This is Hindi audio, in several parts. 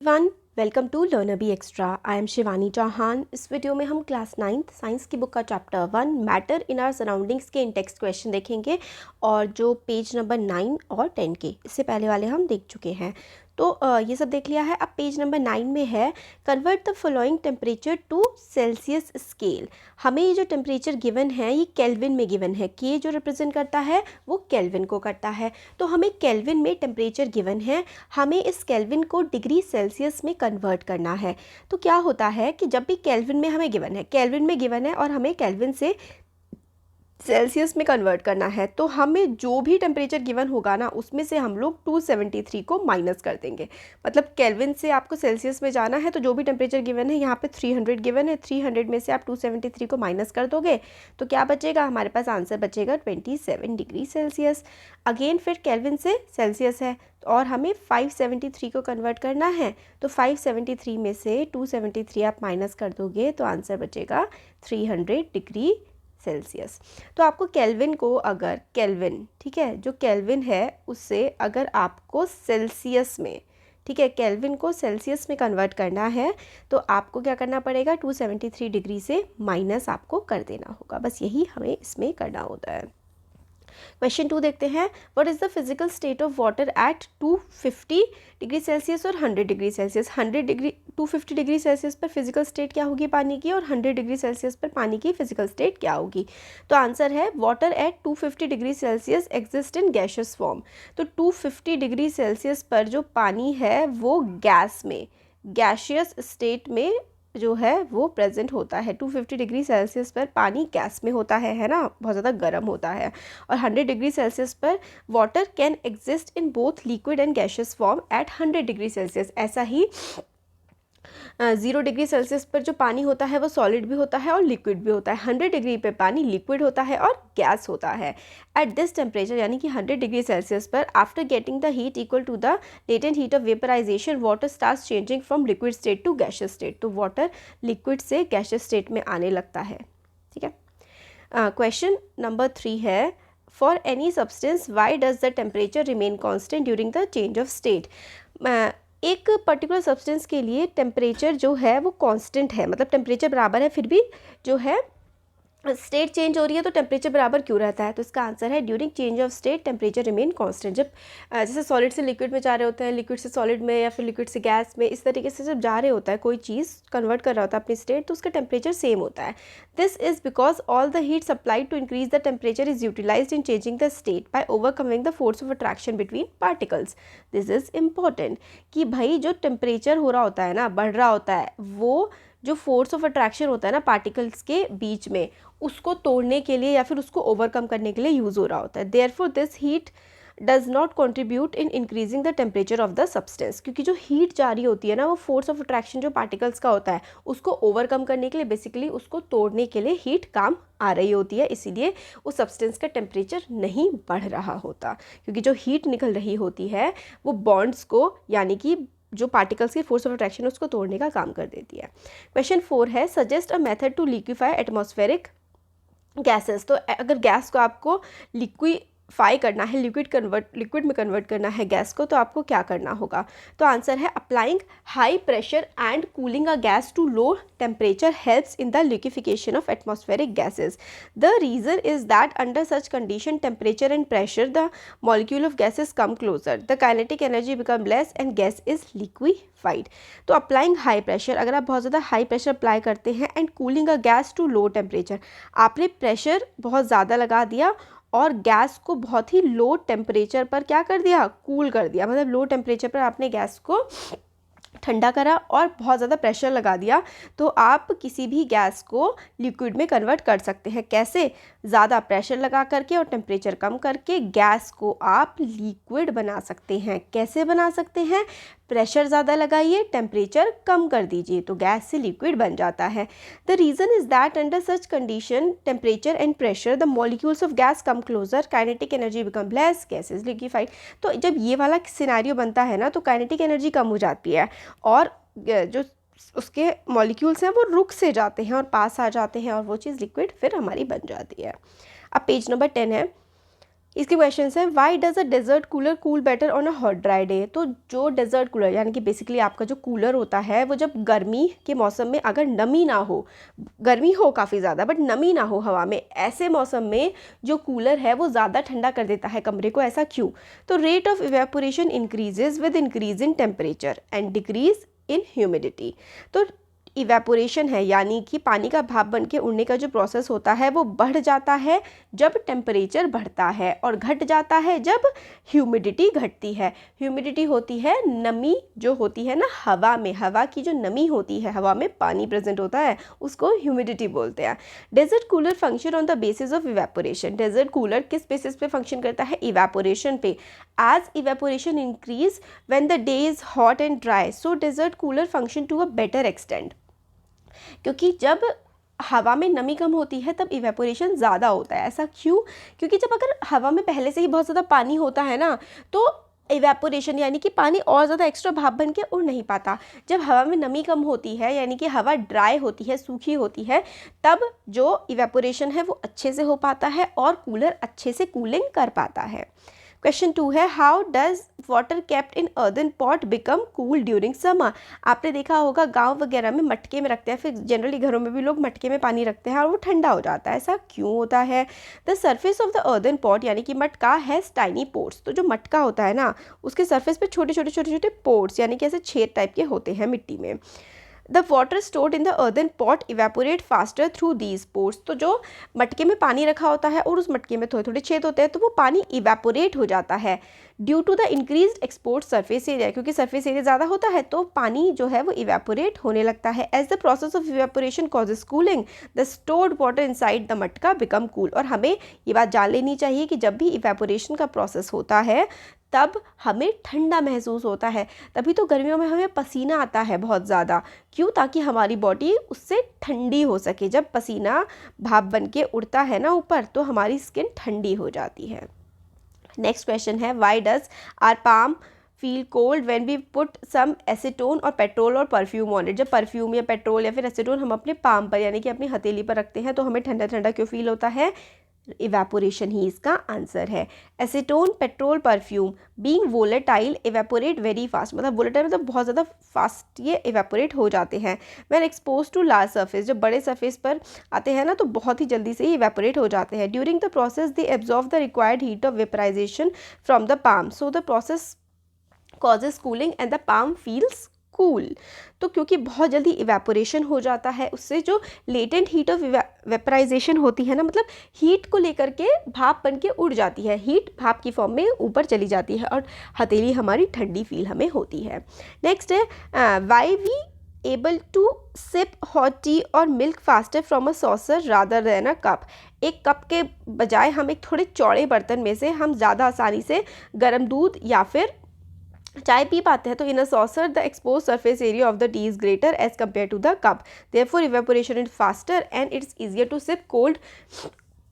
One welcome to learner B extra. I am Shivani Chauhan. इस वीडियो में हम क्लास 9th साइंस की बुक का chapter 1 matter in our surroundings के इन टेक्स्ट क्वेश्चन देखेंगे और जो पेज नंबर 9 और 10 के इससे पहले वाले हम देख चुके हैं। तो ये सब देख लिया है। अब पेज नंबर 9 में है convert the following temperature to Celsius scale. हमें ये जो टेम्परेचर गिवन है ये केल्विन में गिवन है। के जो रिप्रेजेंट करता है वो केल्विन को करता है। तो हमें केल्विन में टेम्परेचर गिवन है, हमें इस केल्विन को डिग्री सेल्सियस में कन्वर्ट करना है। तो क्या होता है कि जब भी केल्विन में हमें गिवन है, केल्विन में गिवन है और हमें केल्विन से सेल्सियस में कन्वर्ट करना है, तो हमें जो भी टेम्परेचर गिवन होगा ना उसमें से हम लोग 273 को माइनस कर देंगे। मतलब केल्विन से आपको सेल्सियस में जाना है तो जो भी टेम्परेचर गिवन है, यहाँ पे 300 गिवन है, 300 में से आप 273 को माइनस कर दोगे तो क्या बचेगा, हमारे पास आंसर बचेगा 27 डिग्री सेल्सियस। अगेन फिर केल्विन से सेल्सियस है और हमें 573 को कन्वर्ट करना है, तो 573 में से 273 आप माइनस कर दोगे तो आंसर बचेगा 300 डिग्री सेल्सियस। तो आपको केल्विन को, अगर केल्विन, ठीक है, जो केल्विन है उससे अगर आपको सेल्सियस में, ठीक है, केल्विन को सेल्सियस में कन्वर्ट करना है तो आपको क्या करना पड़ेगा, 273 डिग्री से माइनस आपको कर देना होगा। बस यही हमें इसमें करना होता है। क्वेश्चन 2 देखते हैं। What is the physical state of water at 250 degree Celsius और 100 डिग्री सेल्सियस। 250 डिग्री सेल्सियस पर फिजिकल स्टेट क्या होगी पानी की, और 100 डिग्री सेल्सियस पर पानी की फिजिकल स्टेट क्या होगी। तो आंसर है water at 250 degree Celsius exist in gaseous form. तो 250 डिग्री सेल्सियस पर जो पानी है वो गैस में, गैशियस स्टेट में जो है वो प्रेजेंट होता है। 250 डिग्री सेल्सियस पर पानी गैस में होता है ना, बहुत ज़्यादा गर्म होता है। और 100 डिग्री सेल्सियस पर water can exist in both liquid and gaseous form at 100 degree Celsius. ऐसा ही 0 डिग्री सेल्सियस पर जो पानी होता है वो सॉलिड भी होता है और लिक्विड भी होता है। 100 डिग्री पे पानी लिक्विड होता है और गैस होता है। एट दिस टेम्परेचर यानी कि 100 डिग्री सेल्सियस पर after getting the heat equal to the latent heat of vaporization water starts changing from liquid state to gaseous state. तो वाटर लिक्विड से गैशियस स्टेट में आने लगता है। ठीक है। क्वेश्चन नंबर 3 है for any substance why does the temperature remain constant during the change of state. एक पर्टिकुलर सब्सटेंस के लिए टेम्परेचर जो है वो कांस्टेंट है, मतलब टेम्परेचर बराबर है फिर भी जो है स्टेट चेंज हो रही है तो टेम्परेचर बराबर क्यों रहता है। तो इसका आंसर है during change of state temperature remain constant. जब जैसे सॉलिड से लिक्विड में जा रहे होते हैं, लिक्विड से सॉलिड में या फिर लिक्विड से गैस में, इस तरीके से जब जा रहे होता है कोई चीज़ कन्वर्ट कर रहा होता है अपनी स्टेट, तो उसका टेम्परेचर सेम होता है। This is because all the heat supplied to increase the temperature is utilized in changing the state by overcoming the force of attraction between particles. This is important कि भाई जो टेम्परेचर हो रहा होता है ना, बढ़ रहा होता है, वो जो फोर्स ऑफ अट्रैक्शन होता है ना पार्टिकल्स के बीच में, उसको तोड़ने के लिए या फिर उसको ओवरकम करने के लिए यूज़ हो रहा होता है। Therefore this heat does not contribute in increasing the temperature of the substance. क्योंकि जो हीट जा रही होती है ना, वो फोर्स ऑफ अट्रैक्शन जो पार्टिकल्स का होता है उसको ओवरकम करने के लिए, बेसिकली उसको तोड़ने के लिए हीट काम आ रही होती है, इसीलिए उस सब्सटेंस का टेम्परेचर नहीं बढ़ रहा होता। क्योंकि जो हीट निकल रही होती है वो बॉन्ड्स को, यानी कि जो पार्टिकल्स की फोर्स ऑफ अट्रैक्शन है उसको तोड़ने का काम कर देती है। क्वेश्चन 4 है suggest a method to liquefy atmospheric gases. तो अगर गैस को आपको लिक्विफाई करना है, लिक्विड में कन्वर्ट करना है गैस को, तो आपको क्या करना होगा। तो आंसर है applying high pressure and cooling a gas to low temperature helps in the liquefaction of atmospheric gases. The reason is that under such condition temperature and pressure the molecule of gases come closer, the kinetic energy become less and gas is liquefied. तो अप्लाइंग हाई प्रेशर, अगर आप बहुत ज़्यादा हाई प्रेशर अप्लाई करते हैं, and cooling a gas to low temperature, आपने प्रेशर बहुत ज़्यादा लगा दिया और गैस को बहुत ही लो टेम्परेचर पर क्या कर दिया, कूल कर दिया। मतलब लो टेम्परेचर पर आपने गैस को ठंडा करा और बहुत ज़्यादा प्रेशर लगा दिया, तो आप किसी भी गैस को लिक्विड में कन्वर्ट कर सकते हैं। कैसे, ज़्यादा प्रेशर लगा करके और टेम्परेचर कम करके गैस को आप लिक्विड बना सकते हैं। कैसे बना सकते हैं, प्रेशर ज़्यादा लगाइए, टेम्परेचर कम कर दीजिए, तो गैस से लिक्विड बन जाता है। The reason is that under such condition temperature and pressure the molecules of gas come closer, kinetic energy become less, gas is liquefied. तो जब ये वाला सिनेरियो बनता है ना, तो काइनेटिक एनर्जी कम हो जाती है और जो उसके मॉलिक्यूल्स हैं वो रुक से जाते हैं और पास आ जाते हैं और वो चीज़ लिक्विड फिर हमारी बन जाती है। अब पेज नंबर 10 है इसके क्वेश्चन है why does a desert cooler cool better on a hot dry day. तो जो डेजर्ट कूलर यानी कि बेसिकली आपका जो कूलर होता है वो जब गर्मी के मौसम में अगर नमी ना हो, गर्मी हो काफ़ी ज़्यादा बट नमी ना हो हवा में, ऐसे मौसम में जो कूलर है वो ज़्यादा ठंडा कर देता है कमरे को। ऐसा क्यों? तो rate of evaporation increases with increase in temperature and decrease in humidity. तो इवेपोरेशन है यानी कि पानी का भाप बन के उड़ने का जो प्रोसेस होता है वो बढ़ जाता है जब टेम्परेचर बढ़ता है, और घट जाता है जब ह्यूमिडिटी घटती है। ह्यूमिडिटी होती है नमी जो होती है ना हवा में, हवा की जो नमी होती है, हवा में पानी प्रेजेंट होता है, उसको ह्यूमिडिटी बोलते हैं। Desert cooler function on the basis of evaporation. Desert cooler किस बेसिस पे फंक्शन करता है? इवेपोरेशन पे। As evaporation increase when the day is hot and dry, so desert cooler function to a better extent. क्योंकि जब हवा में नमी कम होती है तब इवेपोरेशन ज़्यादा होता है। ऐसा क्यों? क्योंकि जब अगर हवा में पहले से ही बहुत ज़्यादा पानी होता है ना, तो इवेपोरेशन यानी कि पानी और ज़्यादा एक्स्ट्रा भाप बन के उड़ नहीं पाता। जब हवा में नमी कम होती है यानी कि हवा ड्राई होती है, सूखी होती है, तब जो इवेपोरेशन है वो अच्छे से हो पाता है और कूलर अच्छे से कूलिंग कर पाता है। क्वेश्चन 2 है how does water kept in earthen pot become cool during summer. आपने देखा होगा गांव वगैरह में मटके में रखते हैं, फिर जनरली घरों में भी लोग मटके में पानी रखते हैं और वो ठंडा हो जाता है। ऐसा क्यों होता है? The surface of the earthen pot यानी कि मटका हैज़ टाइनी पोर्स। तो जो मटका होता है ना, उसके सर्फेस पे छोटे छोटे छोटे छोटे पोर्स यानी कि ऐसे छेद टाइप के होते हैं मिट्टी में। The water stored in the earthen pot evaporate faster through these pores. तो जो मटके में पानी रखा होता है और उस मटके में थोड़े थोड़े छेद होते हैं, तो वो पानी इवेपोरेट हो जाता है due to the increase export surface area. क्योंकि सरफेस एरिया ज़्यादा होता है तो पानी जो है वो इवेपोरेट होने लगता है। As the process of evaporation causes cooling, the stored water inside the matka become cool. और हमें ये बात जान लेनी चाहिए कि जब भी इवेपोरेशन का प्रोसेस होता है तब हमें ठंडा महसूस होता है। तभी तो गर्मियों में हमें पसीना आता है बहुत ज़्यादा। क्यों? ताकि हमारी बॉडी उससे ठंडी हो सके। जब पसीना भाप बन के उड़ता है ना ऊपर, तो हमारी स्किन ठंडी हो जाती है। नेक्स्ट क्वेश्चन है why does our palm feel cold when we put some acetone और पेट्रोल और परफ्यूम ऑन इट। जब परफ्यूम या पेट्रोल या फिर एसीटोन हम अपने पाम पर यानी कि अपनी हथेली पर रखते हैं तो हमें ठंडा ठंडा क्यों फील होता है? इवेपोरेशन ही इसका आंसर है। Acetone, petrol, perfume being volatile evaporate very fast. मतलब वोलेटाइल मतलब बहुत ज़्यादा फास्ट ये इवेपोरेट हो जाते हैं। When expose to large surface, जब बड़े सरफेस पर आते हैं ना तो बहुत ही जल्दी से ही इवेपोरेट हो जाते हैं। During the process they absorb the required heat of vaporisation from the palm, so the process causes cooling and the palm feels cool. तो क्योंकि बहुत जल्दी इवेपोरेशन हो जाता है, उससे जो लेटेंट हीट ऑफ वेपराइजेशन होती है ना, मतलब हीट को लेकर के भाप बन के उड़ जाती है, हीट भाप की फॉर्म में ऊपर चली जाती है और हथेली हमारी ठंडी फील हमें होती है। नेक्स्ट है why we able to sip hot tea और milk faster from a saucer rather than a cup. एक कप के बजाय हम एक थोड़े चौड़े बर्तन में से हम ज़्यादा आसानी से गर्म दूध या फिर चाय पी पाते हैं। तो in a saucer the expose surface area of the tea is greater as compare to the cup, therefore evaporation is faster and it's easier to sip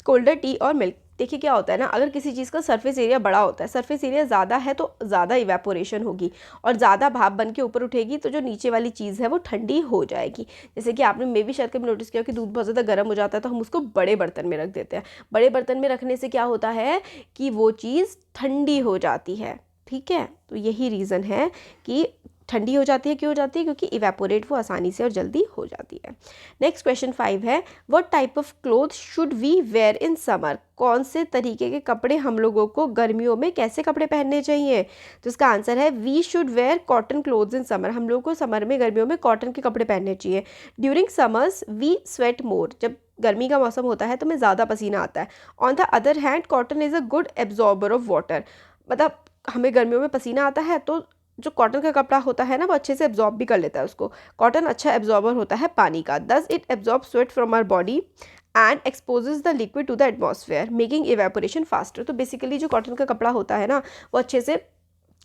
colder tea और मिल्क। देखिए क्या होता है ना, अगर किसी चीज़ का सरफेस एरिया बड़ा होता है, सरफेस एरिया ज़्यादा है तो ज़्यादा इवेपोरेशन होगी और ज़्यादा भाप बन के ऊपर उठेगी, तो जो नीचे वाली चीज़ है वो ठंडी हो जाएगी। जैसे कि आपने मे भी शायद कभी नोटिस किया कि दूध बहुत ज़्यादा गर्म हो जाता है तो हम उसको बड़े बर्तन में रख देते हैं। बड़े बर्तन में रखने से क्या होता है कि वो चीज़ ठंडी हो जाती है। ठीक है, तो यही रीज़न है कि ठंडी हो जाती है। क्यों हो जाती है? क्योंकि इवेपोरेट वो आसानी से और जल्दी हो जाती है। नेक्स्ट क्वेश्चन 5 है what type of cloth should we wear in summer. कौन से तरीके के कपड़े हम लोगों को गर्मियों में, कैसे कपड़े पहनने चाहिए? तो इसका आंसर है we should wear cotton clothes in summer. हम लोगों को समर में, गर्मियों में कॉटन के कपड़े पहनने चाहिए। ड्यूरिंग समर्स वी स्वेट मोर। जब गर्मी का मौसम होता है तो हमें ज़्यादा पसीना आता है। On the other hand cotton is a good absorber of water. मतलब हमें गर्मियों में पसीना आता है तो जो कॉटन का कपड़ा होता है ना वो अच्छे से एब्जॉर्ब भी कर लेता है उसको। कॉटन अच्छा एब्जॉर्बर होता है पानी का। Thus it absorb sweat from our body and exposes the liquid to the atmosphere making evaporation faster. तो बेसिकली जो कॉटन का कपड़ा होता है ना वो अच्छे से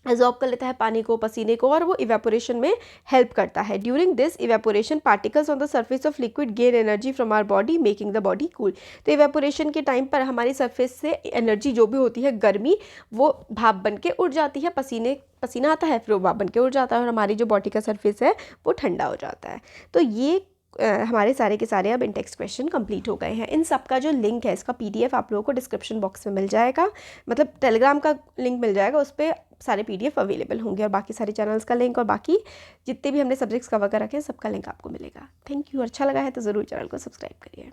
एब्जॉर्ब कर लेता है पानी को, पसीने को, और वो इवेपोरेशन में हेल्प करता है। During this evaporation particles on the surface of liquid gain energy from our body making the body cool. तो इवेपोरेशन के टाइम पर हमारी सरफेस से एनर्जी जो भी होती है, गर्मी, वो भाप बन के उड़ जाती है। पसीना आता है, फिर वो भाप बन के उड़ जाता है और हमारी जो बॉडी का सरफेस है वो ठंडा हो जाता है। तो ये हमारे सारे के सारे अब इन टेक्स्ट क्वेश्चन कंप्लीट हो गए हैं। इन सब का जो लिंक है, इसका PDF आप लोगों को डिस्क्रिप्शन बॉक्स में मिल जाएगा, मतलब टेलीग्राम का लिंक मिल जाएगा, उस पर सारे PDF अवेलेबल होंगे और बाकी सारे चैनल्स का लिंक और बाकी जितने भी हमने सब्जेक्ट्स कवर कर रखे हैं सबका लिंक आपको मिलेगा। Thank you. अच्छा लगा है तो ज़रूर चैनल को सब्सक्राइब करिए।